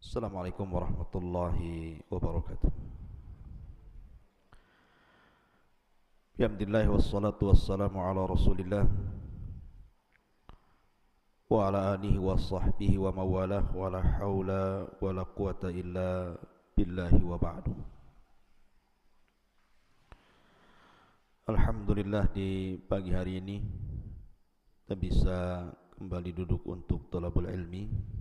Assalamualaikum warahmatullahi wabarakatuh. Alhamdulillah wassalatu wassalamu ala Rasulillah wa ala alihi wa sahbihi wa mawalah wa la hawla wa la quwata illa billahi wa ba'du. Alhamdulillah di pagi hari ini kita bisa kembali duduk untuk thalabul ilmi.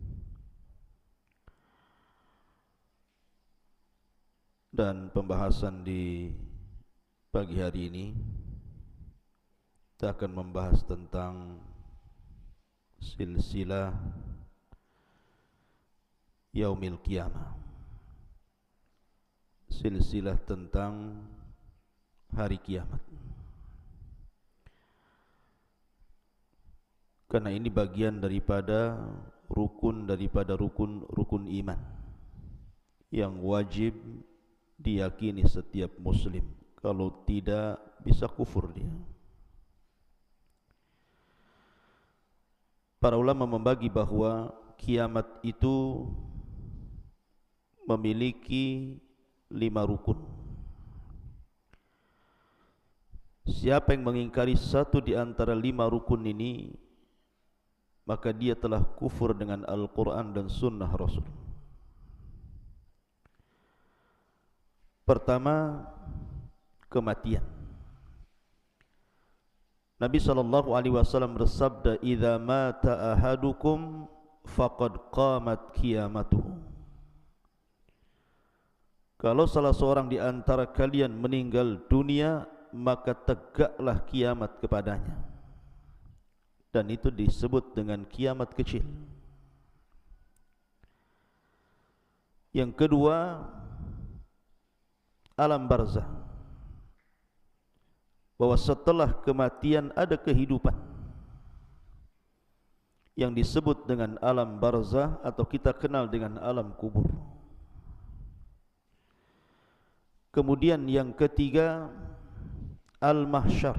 Dan pembahasan di pagi hari ini kita akan membahas tentang silsilah Yaumil Qiyamah, silsilah tentang hari kiamat. Karena ini bagian daripada rukun iman yang wajib diyakini setiap muslim. Kalau tidak, bisa kufur dia. Para ulama membagi bahwa kiamat itu memiliki 5 rukun. Siapa yang mengingkari satu di antara 5 rukun ini, maka dia telah kufur dengan Al-Quran dan Sunnah Rasul. Pertama, kematian. Nabi SAW bersabda, "Idza mata ahadukum faqad qamat qiyamatuhu." Kalau salah seorang di antara kalian meninggal dunia, maka tegaklah kiamat kepadanya. Dan itu disebut dengan kiamat kecil. Yang kedua, alam barzah, bahwa setelah kematian ada kehidupan yang disebut dengan alam barzah atau kita kenal dengan alam kubur. Kemudian yang ketiga, al-mahsyar,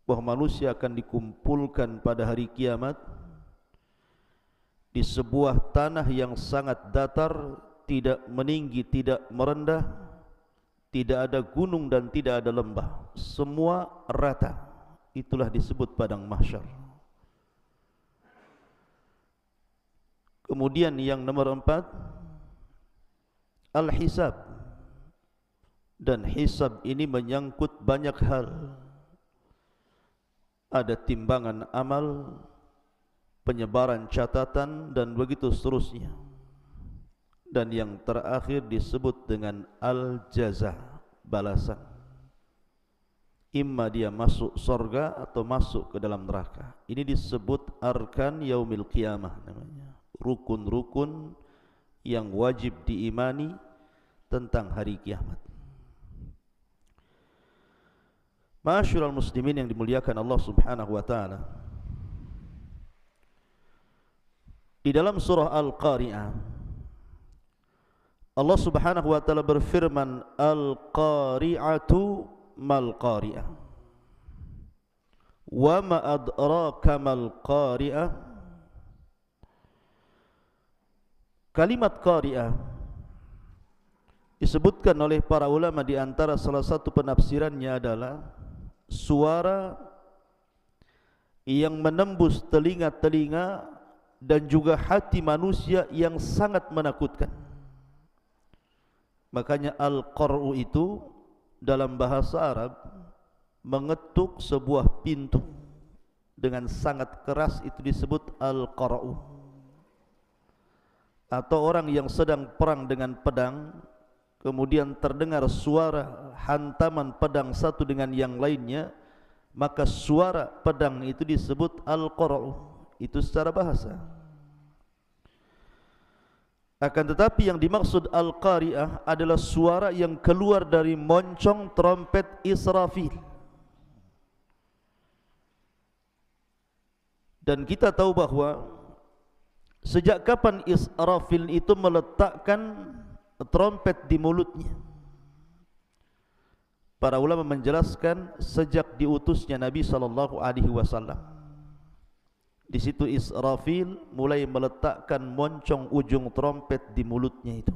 bahwa manusia akan dikumpulkan pada hari kiamat di sebuah tanah yang sangat datar, tidak meninggi, tidak merendah, tidak ada gunung dan tidak ada lembah, semua rata. Itulah disebut padang mahsyar. Kemudian yang nomor 4, al-hisab. Dan hisab ini menyangkut banyak hal. Ada timbangan amal, penyebaran catatan, dan begitu seterusnya. Dan yang terakhir disebut dengan al-jaza, balasan. Imma dia masuk surga atau masuk ke dalam neraka. Ini disebut arkan yaumil qiyamah namanya. Rukun-rukun yang wajib diimani tentang hari kiamat. Ma'asyiral muslimin yang dimuliakan Allah Subhanahu wa taala. Di dalam surah Al-Qari'ah Allah Subhanahu wa taala berfirman, al-qari'atu mal qari'ah wa ma adraka mal qari'ah. Kalimat qari'ah disebutkan oleh para ulama, di antara salah satu penafsirannya adalah suara yang menembus telinga-telinga dan juga hati manusia yang sangat menakutkan. Makanya al-qar'u itu dalam bahasa Arab mengetuk sebuah pintu dengan sangat keras, itu disebut al-qar'u. Atau orang yang sedang perang dengan pedang, kemudian terdengar suara hantaman pedang satu dengan yang lainnya, maka suara pedang itu disebut al-qar'u. Itu secara bahasa. Akan tetapi yang dimaksud al-qari'ah adalah suara yang keluar dari moncong trompet Israfil. Dan kita tahu bahwa sejak kapan Israfil itu meletakkan trompet di mulutnya? Para ulama menjelaskan sejak diutusnya Nabi SAW. Di situ Israfil mulai meletakkan moncong ujung trompet di mulutnya itu.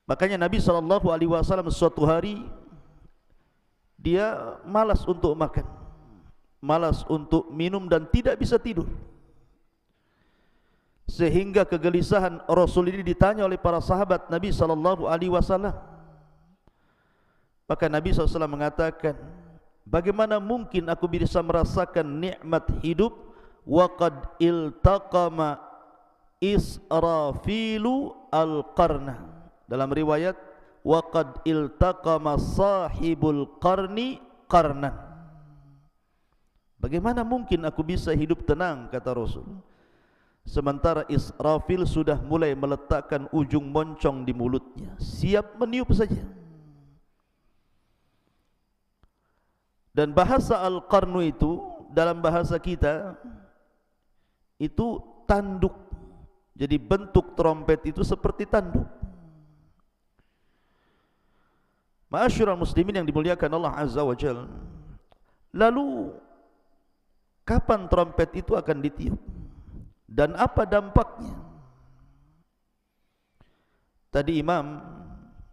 Makanya Nabi SAW suatu hari dia malas untuk makan, malas untuk minum dan tidak bisa tidur. Sehingga kegelisahan Rasul ini ditanya oleh para sahabat Nabi SAW. Maka Nabi SAW mengatakan, bagaimana mungkin aku bisa merasakan nikmat hidup wa qad iltaqama Israfilu al-qarna. Dalam riwayat wa qad iltaqama sahibul qarni qarnan. Bagaimana mungkin aku bisa hidup tenang, kata Rasul, sementara Israfil sudah mulai meletakkan ujung moncong di mulutnya, siap meniup saja. Dan bahasa al-qarnu itu dalam bahasa kita itu tanduk. Jadi bentuk trompet itu seperti tanduk. Ma'asyiral muslimin yang dimuliakan Allah Azza wa Jalla. Lalu kapan trompet itu akan ditiup? Dan apa dampaknya? Tadi Imam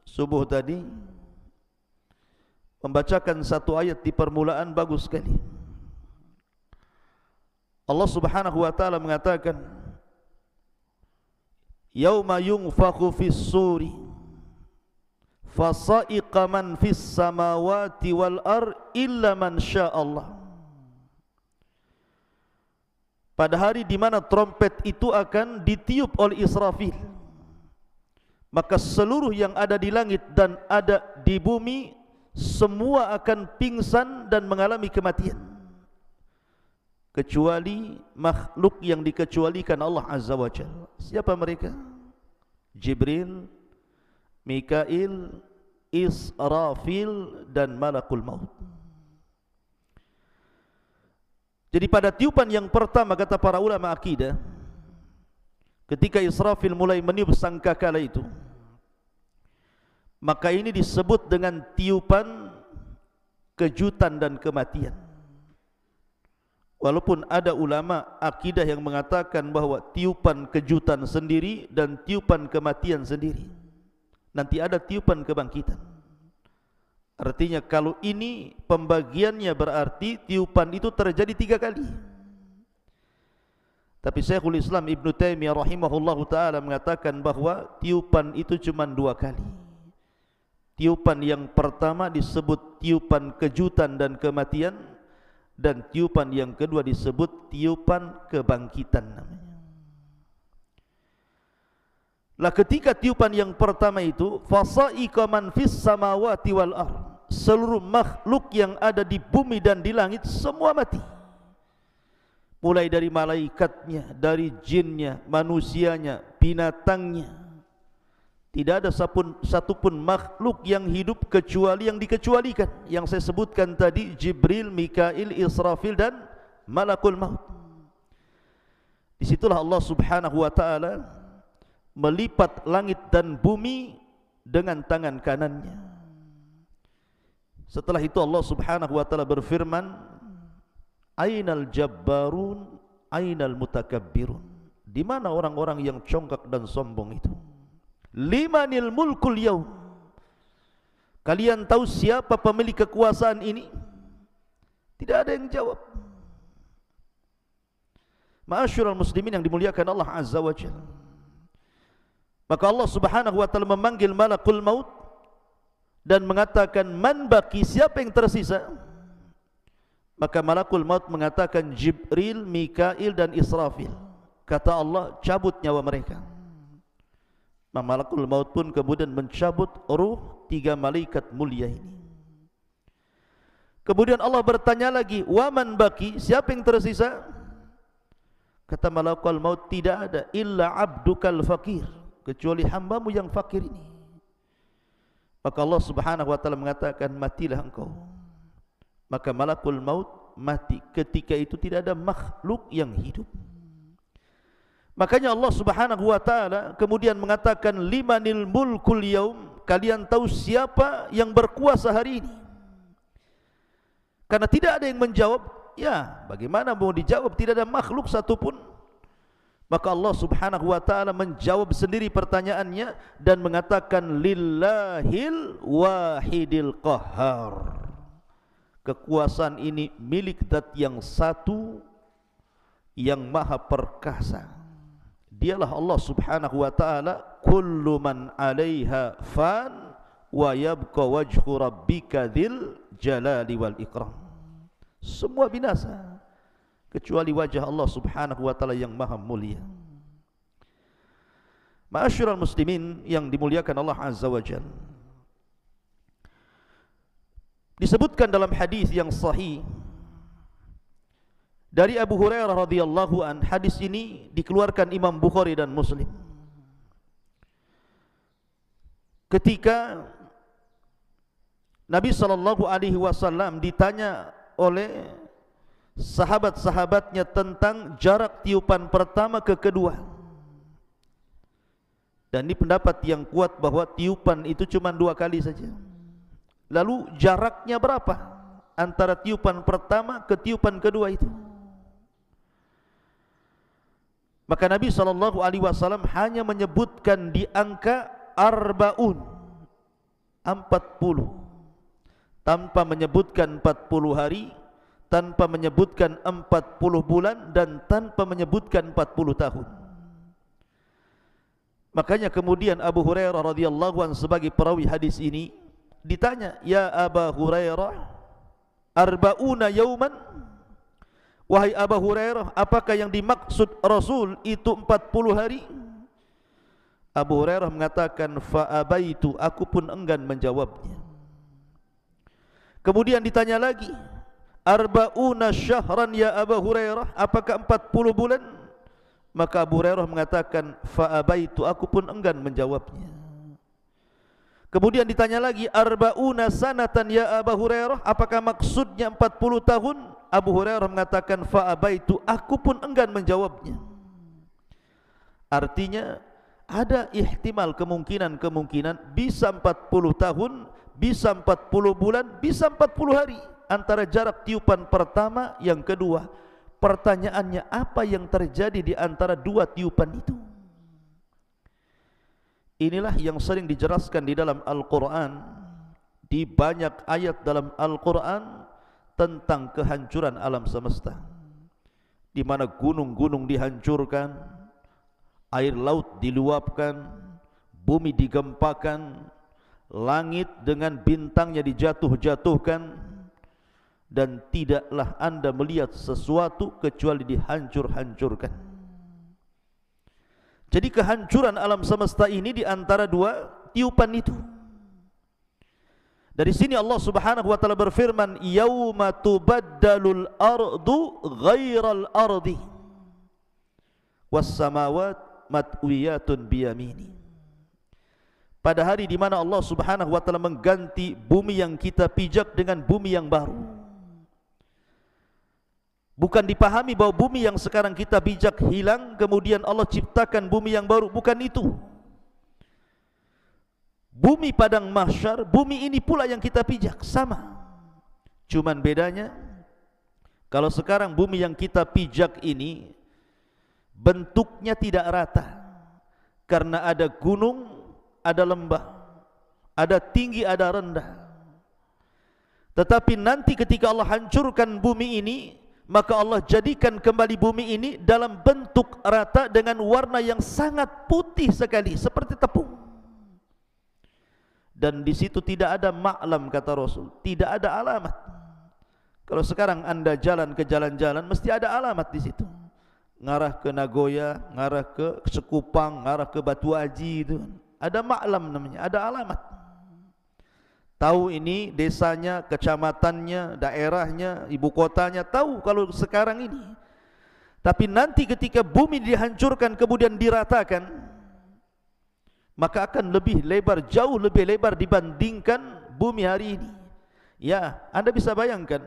subuh tadi membacakan satu ayat di permulaan bagus sekali. Allah Subhanahu wa taala mengatakan, yauma yunfakhu fis suri fasa'iqa man fis samawati wal ar illa man syaa Allah. Pada hari di mana trompet itu akan ditiup oleh Israfil, maka seluruh yang ada di langit dan ada di bumi semua akan pingsan dan mengalami kematian, kecuali makhluk yang dikecualikan Allah Azza wa Jalla. Siapa mereka? Jibril, Mikail, Israfil dan Malakul Maut. Jadi pada tiupan yang pertama, kata para ulama akidah, ketika Israfil mulai meniup sangkakala itu, maka ini disebut dengan tiupan kejutan dan kematian. Walaupun ada ulama akidah yang mengatakan bahwa tiupan kejutan sendiri dan tiupan kematian sendiri. Nanti ada tiupan kebangkitan. Artinya kalau ini pembagiannya berarti tiupan itu terjadi 3 kali. Tapi Syekhul Islam Ibn Taimiyah rahimahullahu ta'ala mengatakan bahwa tiupan itu cuma 2 kali. Tiupan yang pertama disebut tiupan kejutan dan kematian, dan tiupan yang kedua disebut tiupan kebangkitan namanya. Lah ketika tiupan yang pertama itu, fasa'iqa man fis samawati wal ardh, seluruh makhluk yang ada di bumi dan di langit semua mati. Mulai dari malaikatnya, dari jinnya, manusianya, binatangnya. Tidak ada satupun makhluk yang hidup kecuali yang dikecualikan, yang saya sebutkan tadi, Jibril, Mikail, Israfil dan Malakul Maut. Disitulah Allah Subhanahu wa ta'ala melipat langit dan bumi dengan tangan kanannya. Setelah itu Allah Subhanahu wa ta'ala berfirman, Ainal jabbarun, ainal mutakabbirun. Di mana orang-orang yang congkak dan sombong itu? Limanil mulkul yaum. Kalian tahu siapa pemilik kekuasaan ini? Tidak ada yang jawab. Ma'asyiral muslimin yang dimuliakan Allah Azza wa Jalla. Maka Allah Subhanahu wa ta'ala memanggil Malakul Maut dan mengatakan, man baki, siapa yang tersisa? Maka Malakul Maut mengatakan Jibril, Mikail dan Israfil. Kata Allah, cabut nyawa mereka. Malakul Maut pun kemudian mencabut ruh 3 malaikat mulia ini. Kemudian Allah bertanya lagi, waman baki, siapa yang tersisa? Kata Malakul Maut, tidak ada, illa abdukal fakir, kecuali hambamu yang fakir ini. Maka Allah Subhanahu wa ta'ala mengatakan, matilah engkau. Maka Malakul Maut mati. Ketika itu tidak ada makhluk yang hidup. Makanya Allah Subhanahu wa ta'ala kemudian mengatakan, limanil mulkul yaum, kalian tahu siapa yang berkuasa hari ini? Karena tidak ada yang menjawab, Ya, bagaimana mau dijawab? Tidak ada makhluk satupun. Maka Allah subhanahu wa ta'ala menjawab sendiri pertanyaannya dan mengatakan lillahil wahidil qahhar. Kekuasaan ini milik zat yang satu yang maha perkasa. Dialah Allah subhanahu wa ta'ala. Kullu man 'alaiha fan wa yabqa wajhu rabbika dzil jalali wal ikram. Semua binasa kecuali wajah Allah subhanahu wa ta'ala yang maha mulia. Ma'asyiral muslimin yang dimuliakan Allah azza wa jalla, disebutkan dalam hadis yang sahih dari Abu Hurairah radhiyallahu an. Hadis ini dikeluarkan Imam Bukhari dan Muslim. Ketika Nabi sallallahu alaihi wasallam ditanya oleh sahabat-sahabatnya tentang jarak tiupan pertama ke kedua, dan ini pendapat yang kuat bahwa tiupan itu cuma 2 kali saja. Lalu jaraknya berapa antara tiupan pertama ke tiupan kedua itu? Maka Nabi SAW hanya menyebutkan di angka 40, tanpa menyebutkan 40 hari, tanpa menyebutkan 40 bulan, dan tanpa menyebutkan 40 tahun. Makanya kemudian Abu Hurairah radhiyallahu anhu sebagai perawi hadis ini ditanya, "Ya Abu Hurairah, arba'una yauman?" Wahai Abu Hurairah, apakah yang dimaksud Rasul itu 40 hari? Abu Hurairah mengatakan, "Fa'abaitu," aku pun enggan menjawabnya. Kemudian ditanya lagi, "Arba'una syahran ya Abu Hurairah, apakah 40 bulan?" Maka Abu Hurairah mengatakan, "Fa'abaitu," aku pun enggan menjawabnya. Kemudian ditanya lagi, "Arba'una sanatan ya Abu Hurairah, apakah maksudnya 40 tahun?" Abu Hurairah mengatakan, "Fa'abaitu," aku pun enggan menjawabnya. Artinya ada ihtimal, kemungkinan bisa 40 tahun, bisa 40 bulan, bisa 40 hari antara jarak tiupan pertama yang kedua. Pertanyaannya, apa yang terjadi di antara 2 tiupan itu? Inilah yang sering dijelaskan di dalam Al-Quran, di banyak ayat dalam Al-Quran tentang kehancuran alam semesta, di mana gunung-gunung dihancurkan, air laut diluapkan, bumi digempakan, langit dengan bintangnya dijatuh-jatuhkan, dan tidaklah anda melihat sesuatu kecuali dihancur-hancurkan. Jadi kehancuran alam semesta ini di antara 2 tiupan itu. Dari sini Allah Subhanahu wa taala berfirman, "Yauma tubaddalul ardu ghairal ardi was samawat matwiyatun biyamini." Pada hari di mana Allah Subhanahu wa taala mengganti bumi yang kita pijak dengan bumi yang baru. Bukan dipahami bahwa bumi yang sekarang kita pijak hilang, kemudian Allah ciptakan bumi yang baru, bukan itu. Bumi padang mahsyar, bumi ini pula yang kita pijak, sama. Cuman bedanya, kalau sekarang bumi yang kita pijak ini bentuknya tidak rata, karena ada gunung, ada lembah, ada tinggi, ada rendah. Tetapi nanti ketika Allah hancurkan bumi ini, maka Allah jadikan kembali bumi ini dalam bentuk rata dengan warna yang sangat putih sekali, seperti tepung. Dan di situ tidak ada ma'lam, kata Rasul, tidak ada alamat. Kalau sekarang anda jalan ke jalan-jalan, mesti ada alamat di situ. Ngarah ke Nagoya, ngarah ke Sekupang, ngarah ke Batu Aji, itu ada ma'lam namanya, ada alamat. Tahu ini desanya, kecamatannya, daerahnya, ibu kotanya, tahu kalau sekarang ini. Tapi nanti ketika bumi dihancurkan kemudian diratakan, maka akan lebih lebar, jauh lebih lebar dibandingkan bumi hari ini. Ya, anda bisa bayangkan,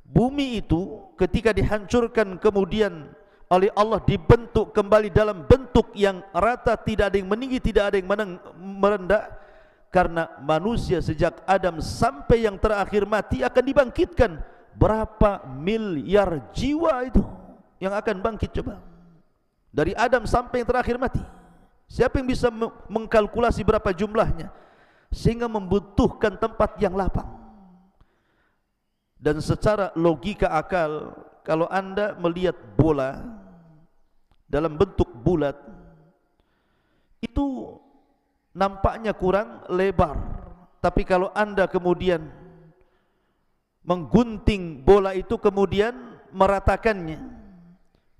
bumi itu ketika dihancurkan kemudian oleh Allah dibentuk kembali dalam bentuk yang rata, tidak ada yang meninggi, tidak ada yang merendah. Karena manusia sejak Adam sampai yang terakhir mati akan dibangkitkan. berapa miliar jiwa itu yang akan bangkit coba. Dari Adam sampai yang terakhir mati. Siapa yang bisa mengkalkulasi berapa jumlahnya? Sehingga membutuhkan tempat yang lapang. Dan secara logika akal, kalau Anda melihat bola dalam bentuk bulat, itu nampaknya kurang lebar. Tapi kalau Anda kemudian menggunting bola itu kemudian meratakannya,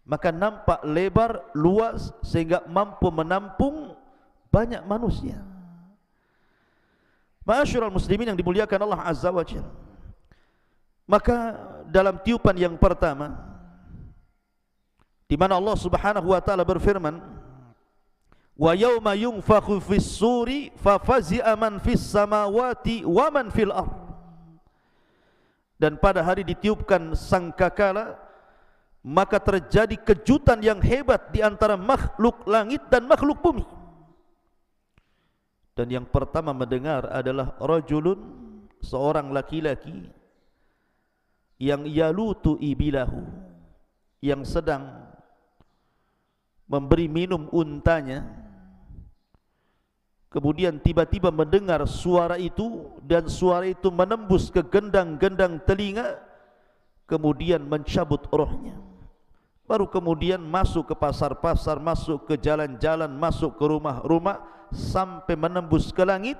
maka nampak lebar, luas, sehingga mampu menampung banyak manusia. Ma'asyiral muslimin yang dimuliakan Allah Azza wa Jalla. Maka dalam tiupan yang pertama, di mana Allah Subhanahu wa taala berfirman, wa yauma yunfakhu fis-suri fafazi'a man fis samawati wa man fil ardh. Dan pada hari ditiupkan sangkakala, maka terjadi kejutan yang hebat di antara makhluk langit dan makhluk bumi. Dan yang pertama mendengar adalah rajulun, seorang laki-laki yang yalutu ibilahu, yang sedang memberi minum untanya. Kemudian tiba-tiba mendengar suara itu, dan suara itu menembus ke gendang-gendang telinga, kemudian mencabut rohnya. Baru kemudian masuk ke pasar-pasar, masuk ke jalan-jalan, masuk ke rumah-rumah, sampai menembus ke langit.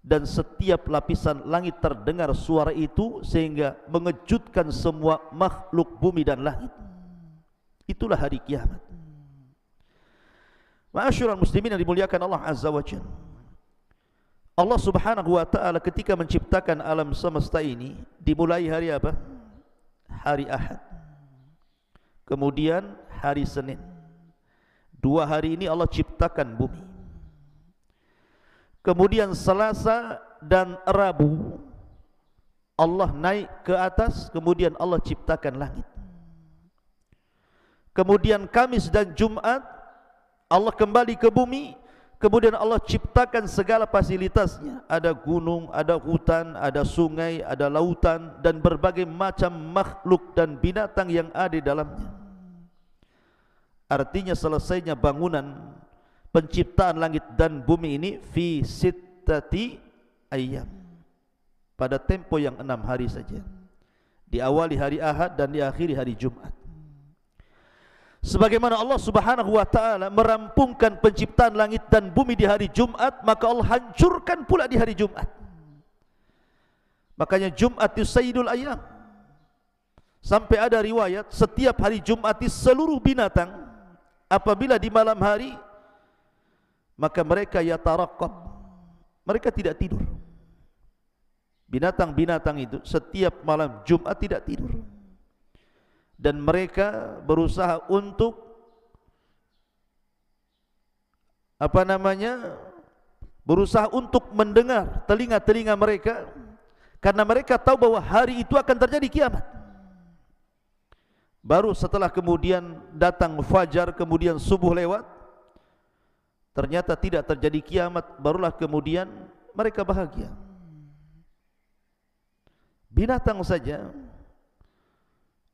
Dan setiap lapisan langit terdengar suara itu, sehingga mengejutkan semua makhluk bumi dan langit. Itulah hari kiamat. Ma'asyiral muslimin yang dimuliakan Allah Azza wa Jalla. Allah Subhanahu wa taala ketika menciptakan alam semesta ini, dimulai hari apa? Hari Ahad. Kemudian hari Senin. 2 hari ini Allah ciptakan bumi. Kemudian Selasa dan Rabu Allah naik ke atas, kemudian Allah ciptakan langit. Kemudian Kamis dan Jumat Allah kembali ke bumi, kemudian Allah ciptakan segala fasilitasnya. Ada gunung, ada hutan, ada sungai, ada lautan, dan berbagai macam makhluk dan binatang yang ada di dalamnya. Artinya selesainya bangunan penciptaan langit dan bumi ini fi sittati ayyam, pada tempo yang 6 hari saja. Diawali hari Ahad dan diakhiri hari Jumat. Sebagaimana Allah Subhanahu wa taala merampungkan penciptaan langit dan bumi di hari Jumat, maka Allah hancurkan pula di hari Jumat. Makanya Jumat itu sayyidul ayyam. Sampai ada riwayat setiap hari Jumat itu seluruh binatang apabila di malam hari, maka mereka yatarakab, mereka tidak tidur. Binatang-binatang itu setiap malam Jumat tidak tidur, dan mereka berusaha untuk berusaha untuk mendengar telinga-telinga mereka, karena mereka tahu bahwa hari itu akan terjadi kiamat. Baru setelah kemudian datang fajar, kemudian subuh lewat, ternyata tidak terjadi kiamat, barulah kemudian mereka bahagia. Binatang saja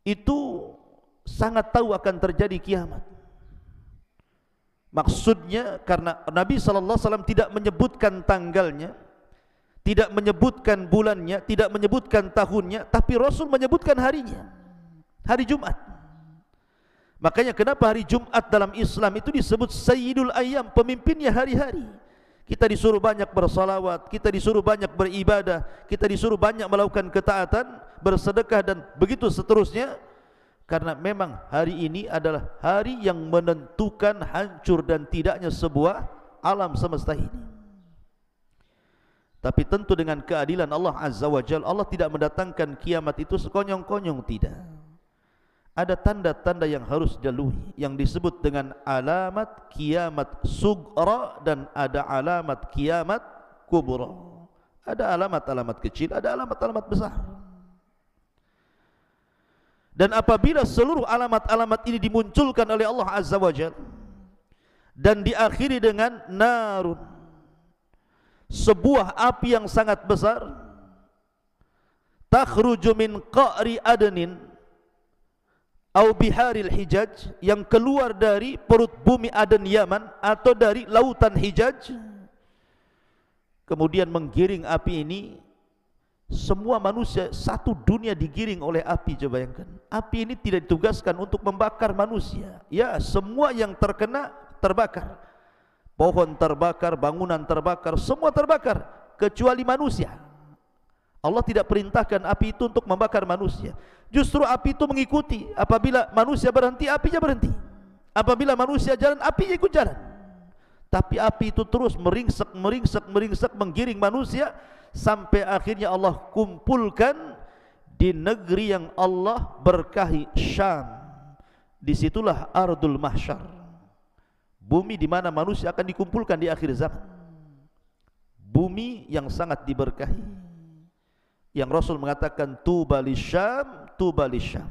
itu sangat tahu akan terjadi kiamat. Maksudnya karena Nabi SAW tidak menyebutkan tanggalnya, tidak menyebutkan bulannya, tidak menyebutkan tahunnya, tapi Rasul menyebutkan harinya, hari Jumat. Makanya kenapa hari Jumat dalam Islam itu disebut Sayyidul Ayyam, pemimpinnya hari-hari. Kita disuruh banyak bersalawat, kita disuruh banyak beribadah, kita disuruh banyak melakukan ketaatan, bersedekah, dan begitu seterusnya. Karena memang hari ini adalah hari yang menentukan hancur dan tidaknya sebuah alam semesta ini. Tapi tentu dengan keadilan Allah Azza wa Jalla, Allah tidak mendatangkan kiamat itu sekonyong-konyong, tidak. Ada tanda-tanda yang harus dilalui, yang disebut dengan alamat kiamat sughra, dan ada alamat kiamat kubra. Ada alamat-alamat kecil, ada alamat-alamat besar. Dan apabila seluruh alamat-alamat ini dimunculkan oleh Allah Azza wa Jalla dan diakhiri dengan narun, sebuah api yang sangat besar, takhruju min qa'ri adnin au biharil Hijaz, yang keluar dari perut bumi Aden Yaman atau dari lautan Hijaz, kemudian menggiring api ini. Semua manusia, satu dunia digiring oleh api. Coba bayangkan, api ini tidak ditugaskan untuk membakar manusia. Ya, semua yang terkena terbakar. Pohon terbakar, bangunan terbakar, semua terbakar kecuali manusia. Allah tidak perintahkan api itu untuk membakar manusia. Justru api itu mengikuti. Apabila manusia berhenti, apinya berhenti. Apabila manusia jalan, apinya ikut jalan. Tapi api itu terus meringsek, menggiring manusia, sampai akhirnya Allah kumpulkan di negeri yang Allah berkahi, Syam. Disitulah Ardul Mahsyar, bumi di mana manusia akan dikumpulkan di akhir zaman. Bumi yang sangat diberkahi, yang Rasul mengatakan tuba lisyam, tuba lisyam.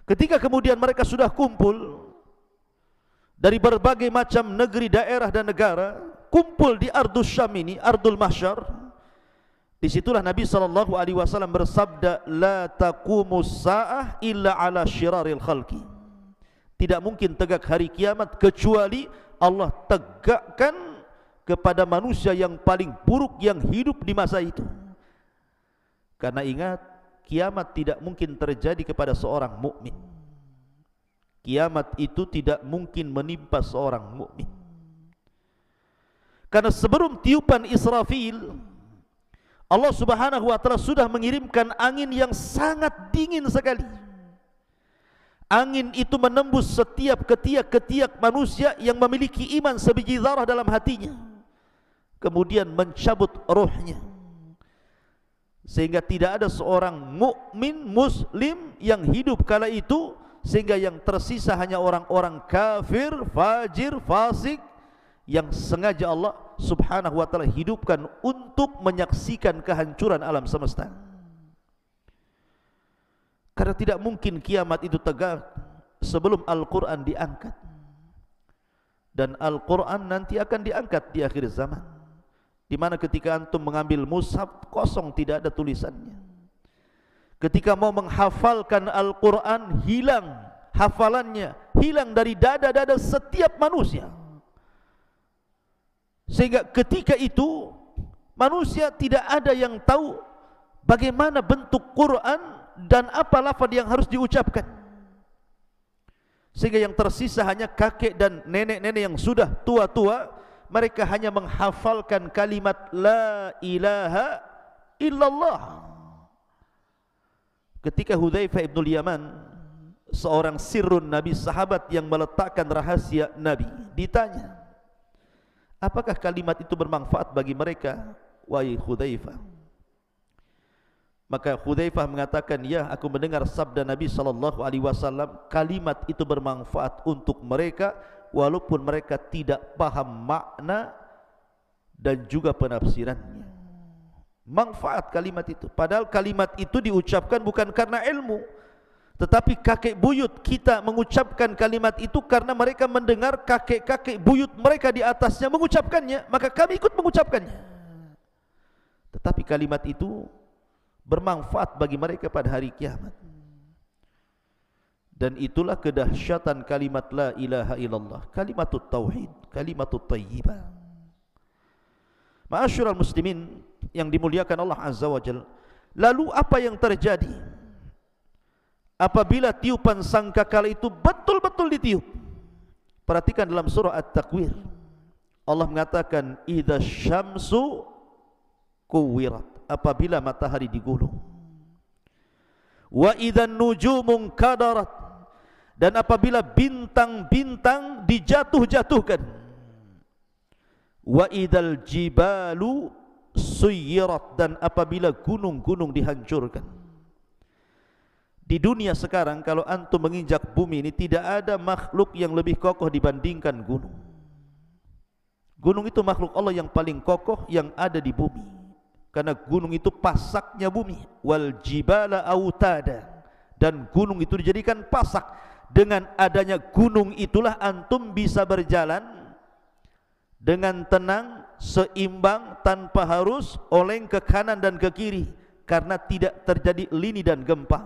Ketika kemudian mereka sudah kumpul dari berbagai macam negeri, daerah dan negara, kumpul di Ardul Syam ini, Ardul Mahsyar. Disitulah Nabi SAW bersabda, la taqumus sa'ah illa ala syiraril khalqi. Tidak mungkin tegak hari kiamat kecuali Allah tegakkan kepada manusia yang paling buruk yang hidup di masa itu. Karena ingat, kiamat tidak mungkin terjadi kepada seorang mukmin. Kiamat itu tidak mungkin menimpa seorang mukmin. Karena sebelum tiupan Israfil, Allah Subhanahu wa taala sudah mengirimkan angin yang sangat dingin sekali. Angin itu menembus setiap ketiak-ketiak manusia yang memiliki iman sebiji zarah dalam hatinya, kemudian mencabut rohnya, sehingga tidak ada seorang mukmin muslim yang hidup kala itu, sehingga yang tersisa hanya orang-orang kafir, fajir, fasik, yang sengaja Allah Subhanahu wa taala hidupkan untuk menyaksikan kehancuran alam semesta. Karena tidak mungkin kiamat itu tegak sebelum Al-Quran diangkat. Dan Al-Quran nanti akan diangkat di akhir zaman, di mana ketika antum mengambil mushaf, kosong, tidak ada tulisannya. Ketika mau menghafalkan Al-Quran, hilang hafalannya, hilang dari dada-dada setiap manusia. Sehingga ketika itu manusia tidak ada yang tahu bagaimana bentuk Quran dan apa lafaz yang harus diucapkan. Sehingga yang tersisa hanya kakek dan nenek-nenek yang sudah tua-tua. Mereka hanya menghafalkan kalimat la ilaha illallah. Ketika Hudzaifah ibnul Yaman, seorang sirrun Nabi, sahabat yang meletakkan rahasia Nabi, ditanya, apakah kalimat itu bermanfaat bagi mereka, wahai Hudzaifah? Maka Hudzaifah mengatakan, ya, aku mendengar sabda Nabi SAW, kalimat itu bermanfaat untuk mereka walaupun mereka tidak paham makna dan juga penafsirannya. Manfaat kalimat itu. Padahal kalimat itu diucapkan bukan karena ilmu, tetapi kakek buyut kita mengucapkan kalimat itu karena mereka mendengar kakek-kakek buyut mereka di atasnya mengucapkannya, maka kami ikut mengucapkannya. Tetapi kalimat itu bermanfaat bagi mereka pada hari kiamat. Dan itulah kedahsyatan kalimat la ilaha illallah, kalimatut tauhid, kalimatut thayyibah. Ma'asyiral muslimin yang dimuliakan Allah Azza wa Jalla, lalu apa yang terjadi apabila tiupan sangkakala itu betul-betul ditiup? Perhatikan dalam surah At-Takwir, Allah mengatakan idza syamsu kuwirat, apabila matahari digulung, wa idzan nujumun kadarat, dan apabila bintang-bintang dijatuh-jatuhkan, wa idzal jibalu suyirat, dan apabila gunung-gunung dihancurkan. Di dunia sekarang kalau antum menginjak bumi ini, tidak ada makhluk yang lebih kokoh dibandingkan gunung. Gunung itu makhluk Allah yang paling kokoh yang ada di bumi, karena gunung itu pasaknya bumi. Wal jibala autada, dan gunung itu dijadikan pasak. Dengan adanya gunung itulah antum bisa berjalan dengan tenang, seimbang, tanpa harus oleng ke kanan dan ke kiri. karena tidak terjadi lini dan gempa.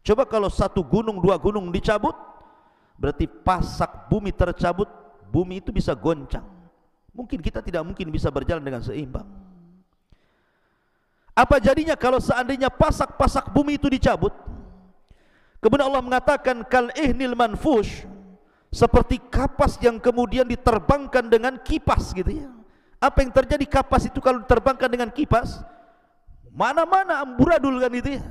Coba kalau satu gunung, dua gunung dicabut, berarti pasak bumi tercabut, bumi itu bisa goncang. Mungkin kita tidak mungkin bisa berjalan dengan seimbang. Apa jadinya kalau seandainya pasak-pasak bumi itu dicabut? Kemudian Allah mengatakan kal ihnil manfush, seperti kapas yang kemudian diterbangkan dengan kipas gitu ya. Apa yang terjadi kapas itu kalau diterbangkan dengan kipas? Mana-mana amburadul kan itu ya.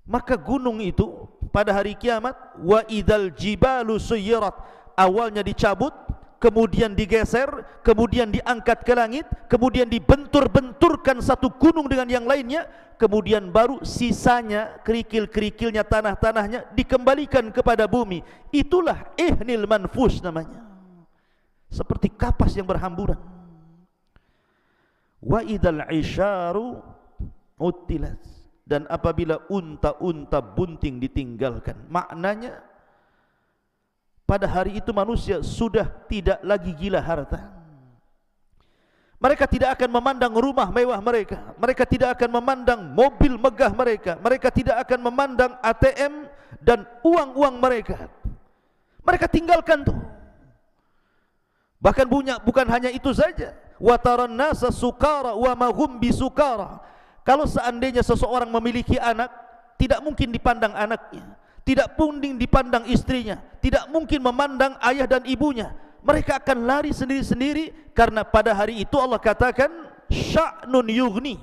Maka gunung itu pada hari kiamat, wa idzal jibalu suyirat, awalnya dicabut, kemudian digeser, kemudian diangkat ke langit, kemudian dibentur-benturkan satu gunung dengan yang lainnya, kemudian baru sisanya kerikil-kerikilnya, tanah-tanahnya dikembalikan kepada bumi. Itulah ihnil manfus namanya, seperti kapas yang berhamburan. Wa idzal isyaru utilat, dan apabila unta-unta bunting ditinggalkan. Maknanya pada hari itu manusia sudah tidak lagi gila harta. Mereka tidak akan memandang rumah mewah mereka, mereka tidak akan memandang mobil megah mereka, mereka tidak akan memandang ATM dan uang-uang mereka. Mereka tinggalkan tuh. Bahkan bukan hanya itu saja, wa taran nasa sukara wa ma hum bisukara. Kalau seandainya seseorang memiliki anak, tidak mungkin dipandang anaknya, tidak mungkin dipandang istrinya, tidak mungkin memandang ayah dan ibunya. Mereka akan lari sendiri-sendiri, karena pada hari itu Allah katakan sya'nun yughni,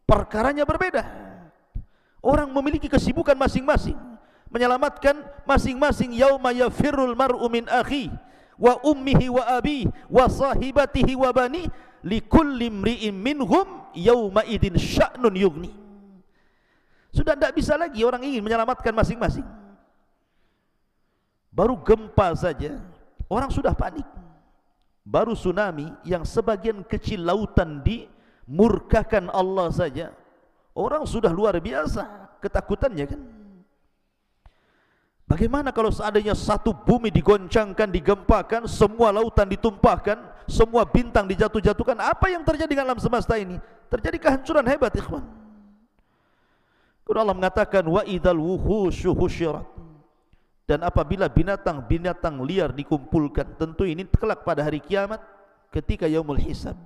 perkaranya berbeda. Orang memiliki kesibukan masing-masing, menyelamatkan masing-masing. Yauma yafirrul mar'u min akhi wa ummihi wa abi wa sahibatihi wa bani likulli imri'in minhum yauma idin sya'nun yughni. Sudah tidak bisa lagi orang ingin menyelamatkan masing-masing. Baru gempa saja orang sudah panik. Baru tsunami yang sebagian kecil lautan dimurkakan Allah saja, orang sudah luar biasa ketakutannya kan. Bagaimana kalau seandainya satu bumi digoncangkan, digempakan, semua lautan ditumpahkan, semua bintang dijatuh-jatuhkan? Apa yang terjadi dengan alam semesta ini? Terjadi kehancuran hebat, ikhwan. Allah mengatakan wa idzal wuhushu husyirat, dan apabila binatang-binatang liar dikumpulkan, tentu ini kelak pada hari kiamat ketika yaumul hisab.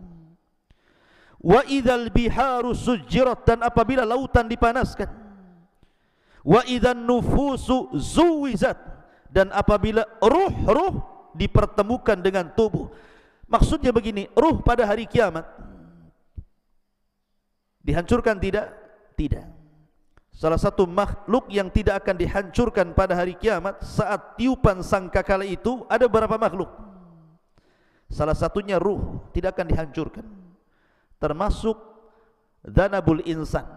Wa idzal biharu sujjirat, dan apabila lautan dipanaskan. Wa idzan nufusu zuwizat, dan apabila ruh-ruh dipertemukan dengan tubuh. Maksudnya begini, ruh pada hari kiamat dihancurkan tidak? Tidak. Salah satu makhluk yang tidak akan dihancurkan pada hari kiamat saat tiupan sangkakala itu ada beberapa makhluk. Salah satunya ruh tidak akan dihancurkan, termasuk dhanabul insan,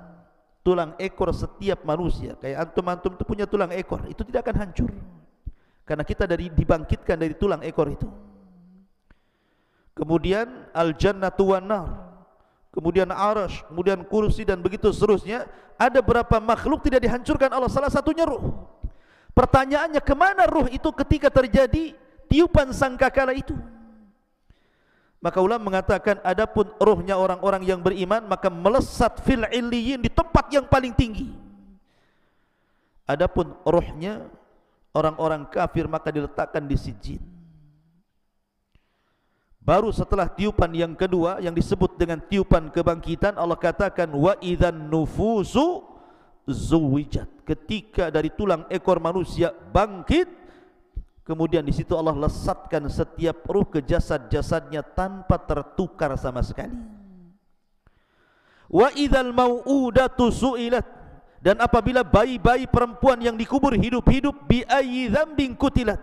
tulang ekor setiap manusia. Kayak antum-antum itu punya tulang ekor, itu tidak akan hancur, karena kita dibangkitkan dari tulang ekor itu. Kemudian al-jannatu wan nar, kemudian arash, kemudian kursi, dan begitu seterusnya. Ada berapa makhluk tidak dihancurkan Allah, salah satunya ruh. Pertanyaannya, kemana ruh itu ketika terjadi tiupan sangkakala itu? Maka ulama mengatakan, adapun ruhnya orang-orang yang beriman, maka melesat fil illiyin, di tempat yang paling tinggi. Adapun ruhnya orang-orang kafir, maka diletakkan di sijjin. Baru setelah tiupan yang kedua yang disebut dengan tiupan kebangkitan, Allah katakan wa idzan nufusu zuwijat, ketika dari tulang ekor manusia bangkit, kemudian di situ Allah lesatkan setiap ruh ke jasad-jasadnya tanpa tertukar sama sekali. Wa idzal mau'udatu su'ilat, dan apabila bayi-bayi perempuan yang dikubur hidup-hidup, bi ayyi dzambin kutilat,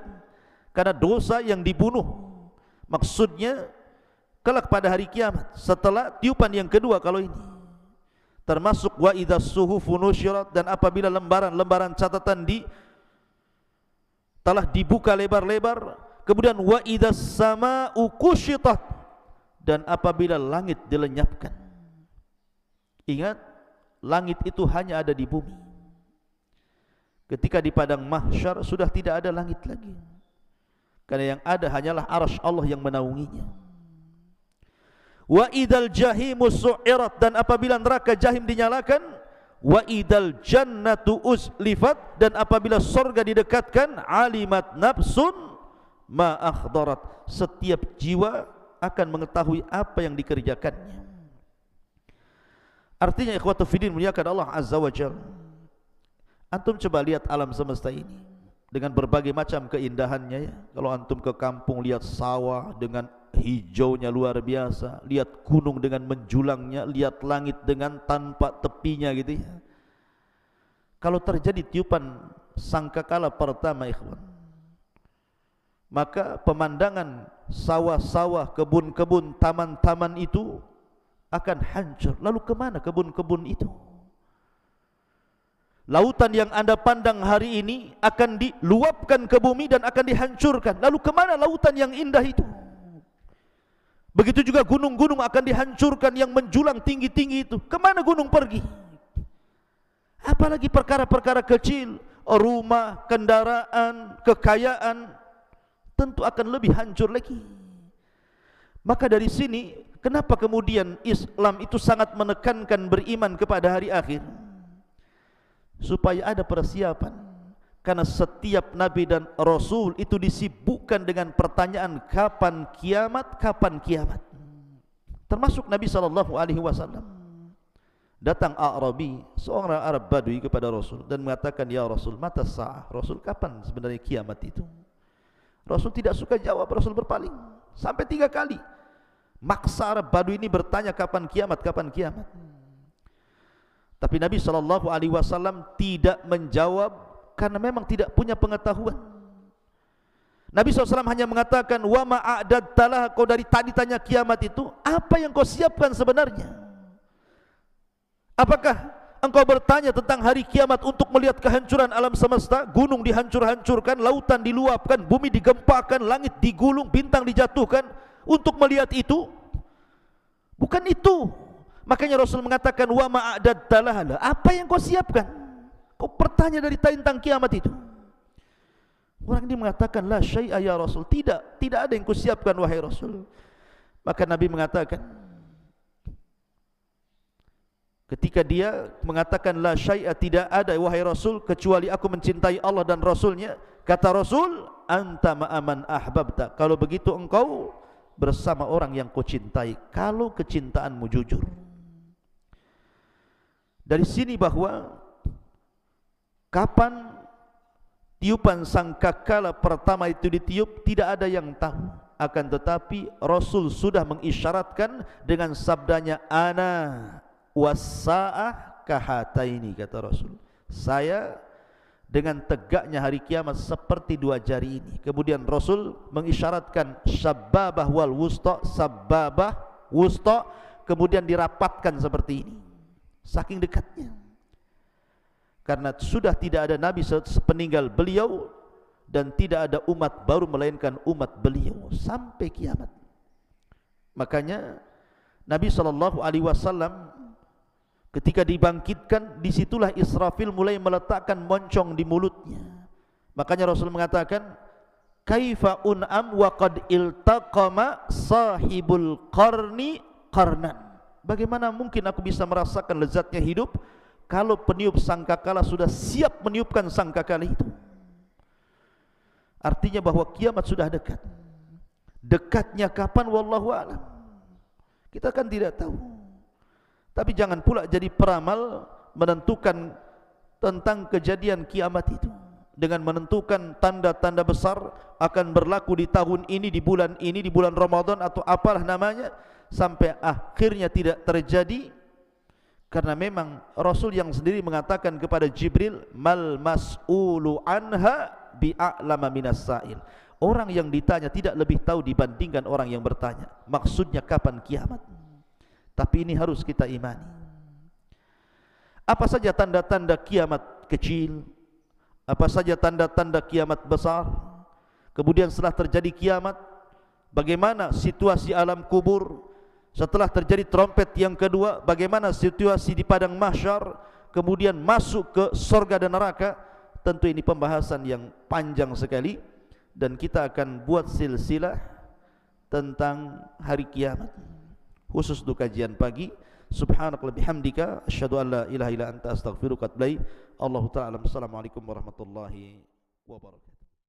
karena dosa yang dibunuh. Maksudnya kelak pada hari kiamat setelah tiupan yang kedua kalau ini. Termasuk wa idzas suhufu nusyirat, dan apabila lembaran-lembaran catatan telah dibuka lebar-lebar. Kemudian wa idzas samaa'u kusyitat, dan apabila langit dilenyapkan. Ingat, langit itu hanya ada di bumi. Ketika di padang mahsyar sudah tidak ada langit lagi, karena yang ada hanyalah arsy Allah yang menaunginya. Wa idal jahimu su'irat, dan apabila neraka jahim dinyalakan, wa idal jannatu uzlifat, dan apabila surga didekatkan, alimat nafsun ma akhdarat, setiap jiwa akan mengetahui apa yang dikerjakannya. Artinya ikhwatu fiddin muliakan Allah Azza wa Jalla, antum coba lihat alam semesta ini dengan berbagai macam keindahannya ya. Kalau antum ke kampung lihat sawah dengan hijaunya luar biasa, lihat gunung dengan menjulangnya, lihat langit dengan tanpa tepinya gitu ya. Kalau terjadi tiupan sangkakala pertama ikhwan, maka pemandangan sawah-sawah, kebun-kebun, taman-taman itu akan hancur. Lalu kemana kebun-kebun itu? Lautan yang anda pandang hari ini akan diluapkan ke bumi dan akan dihancurkan. Lalu kemana lautan yang indah itu? Begitu juga gunung-gunung akan dihancurkan yang menjulang tinggi-tinggi itu. Kemana gunung pergi? Apalagi perkara-perkara kecil, rumah, kendaraan, kekayaan, tentu akan lebih hancur lagi. Maka dari sini, kenapa kemudian Islam itu sangat menekankan beriman kepada hari akhir? Supaya ada persiapan. Karena setiap nabi dan rasul itu disibukkan dengan pertanyaan kapan kiamat, kapan kiamat. Termasuk Nabi SAW. Datang A'rabi, seorang Arab Badui kepada Rasul dan mengatakan, ya Rasul, mata sa'ah. Rasul, kapan sebenarnya kiamat itu? Rasul tidak suka jawab, Rasul berpaling sampai 3 kali. Maksa Arab Badui ini bertanya kapan kiamat, kapan kiamat. Tapi Nabi SAW tidak menjawab karena memang tidak punya pengetahuan. Nabi SAW hanya mengatakan, wa ma'adadtalah, kau dari tadi tanya kiamat itu, apa yang kau siapkan sebenarnya? Apakah engkau bertanya tentang hari kiamat untuk melihat kehancuran alam semesta, gunung dihancur-hancurkan, lautan diluapkan, bumi digempakan, langit digulung, bintang dijatuhkan, untuk melihat itu? Bukan itu. Makanya Rasul mengatakan, wa ma'adadtalah, apa yang kau siapkan? Kau bertanya dari tentang kiamat itu. Orang ini mengatakan, la syai'a ya Rasul, tidak ada yang kau siapkan wahai Rasul. Maka Nabi mengatakan, ketika dia mengatakan la syai'a, tidak ada wahai Rasul kecuali aku mencintai Allah dan Rasulnya, kata Rasul, anta ma'aman ahbabta, kalau begitu engkau bersama orang yang kau cintai, kalau kecintaanmu jujur. Dari sini bahwa kapan tiupan sangkakala pertama itu ditiup tidak ada yang tahu. Akan tetapi Rasul sudah mengisyaratkan dengan sabdanya, ana wassa'ah kahataini, kata Rasul, saya dengan tegaknya hari kiamat seperti 2 jari ini. Kemudian Rasul mengisyaratkan sababah wal wusta, sababah wusta, kemudian dirapatkan seperti ini. Saking dekatnya. Karena sudah tidak ada nabi sepeninggal beliau dan tidak ada umat baru melainkan umat beliau sampai kiamat. Makanya Nabi SAW ketika dibangkitkan, disitulah Israfil mulai meletakkan moncong di mulutnya. Makanya Rasul mengatakan, kaifa un'am wa qad iltaqama sahibul qarni qarnan. Bagaimana mungkin aku bisa merasakan lezatnya hidup kalau peniup sangkakala sudah siap meniupkan sangkakala itu? Artinya bahwa kiamat sudah dekat. Dekatnya kapan wallahu a'lam, kita kan tidak tahu. Tapi jangan pula jadi peramal menentukan tentang kejadian kiamat itu dengan menentukan tanda-tanda besar akan berlaku di tahun ini, di bulan Ramadan atau apalah namanya, sampai akhirnya tidak terjadi. Karena memang Rasul yang sendiri mengatakan kepada Jibril, mal mas'ulu anha bi'a'lama minas sa'il, orang yang ditanya tidak lebih tahu dibandingkan orang yang bertanya. Maksudnya kapan kiamat. Tapi ini harus kita imani. Apa saja tanda-tanda kiamat kecil, apa saja tanda-tanda kiamat besar. Kemudian setelah terjadi kiamat, bagaimana situasi alam kubur. Setelah terjadi trompet yang kedua, bagaimana situasi di padang mahsyar. Kemudian masuk ke surga dan neraka. Tentu ini pembahasan yang panjang sekali, dan kita akan buat silsilah tentang hari kiamat, khusus untuk kajian pagi. Subhanakallahumma bihamdika asyhadu an la ilaha illa anta astaghfiruka wa atubu ilaik. Allahu ta'ala. Assalamualaikum warahmatullahi wabarakatuh.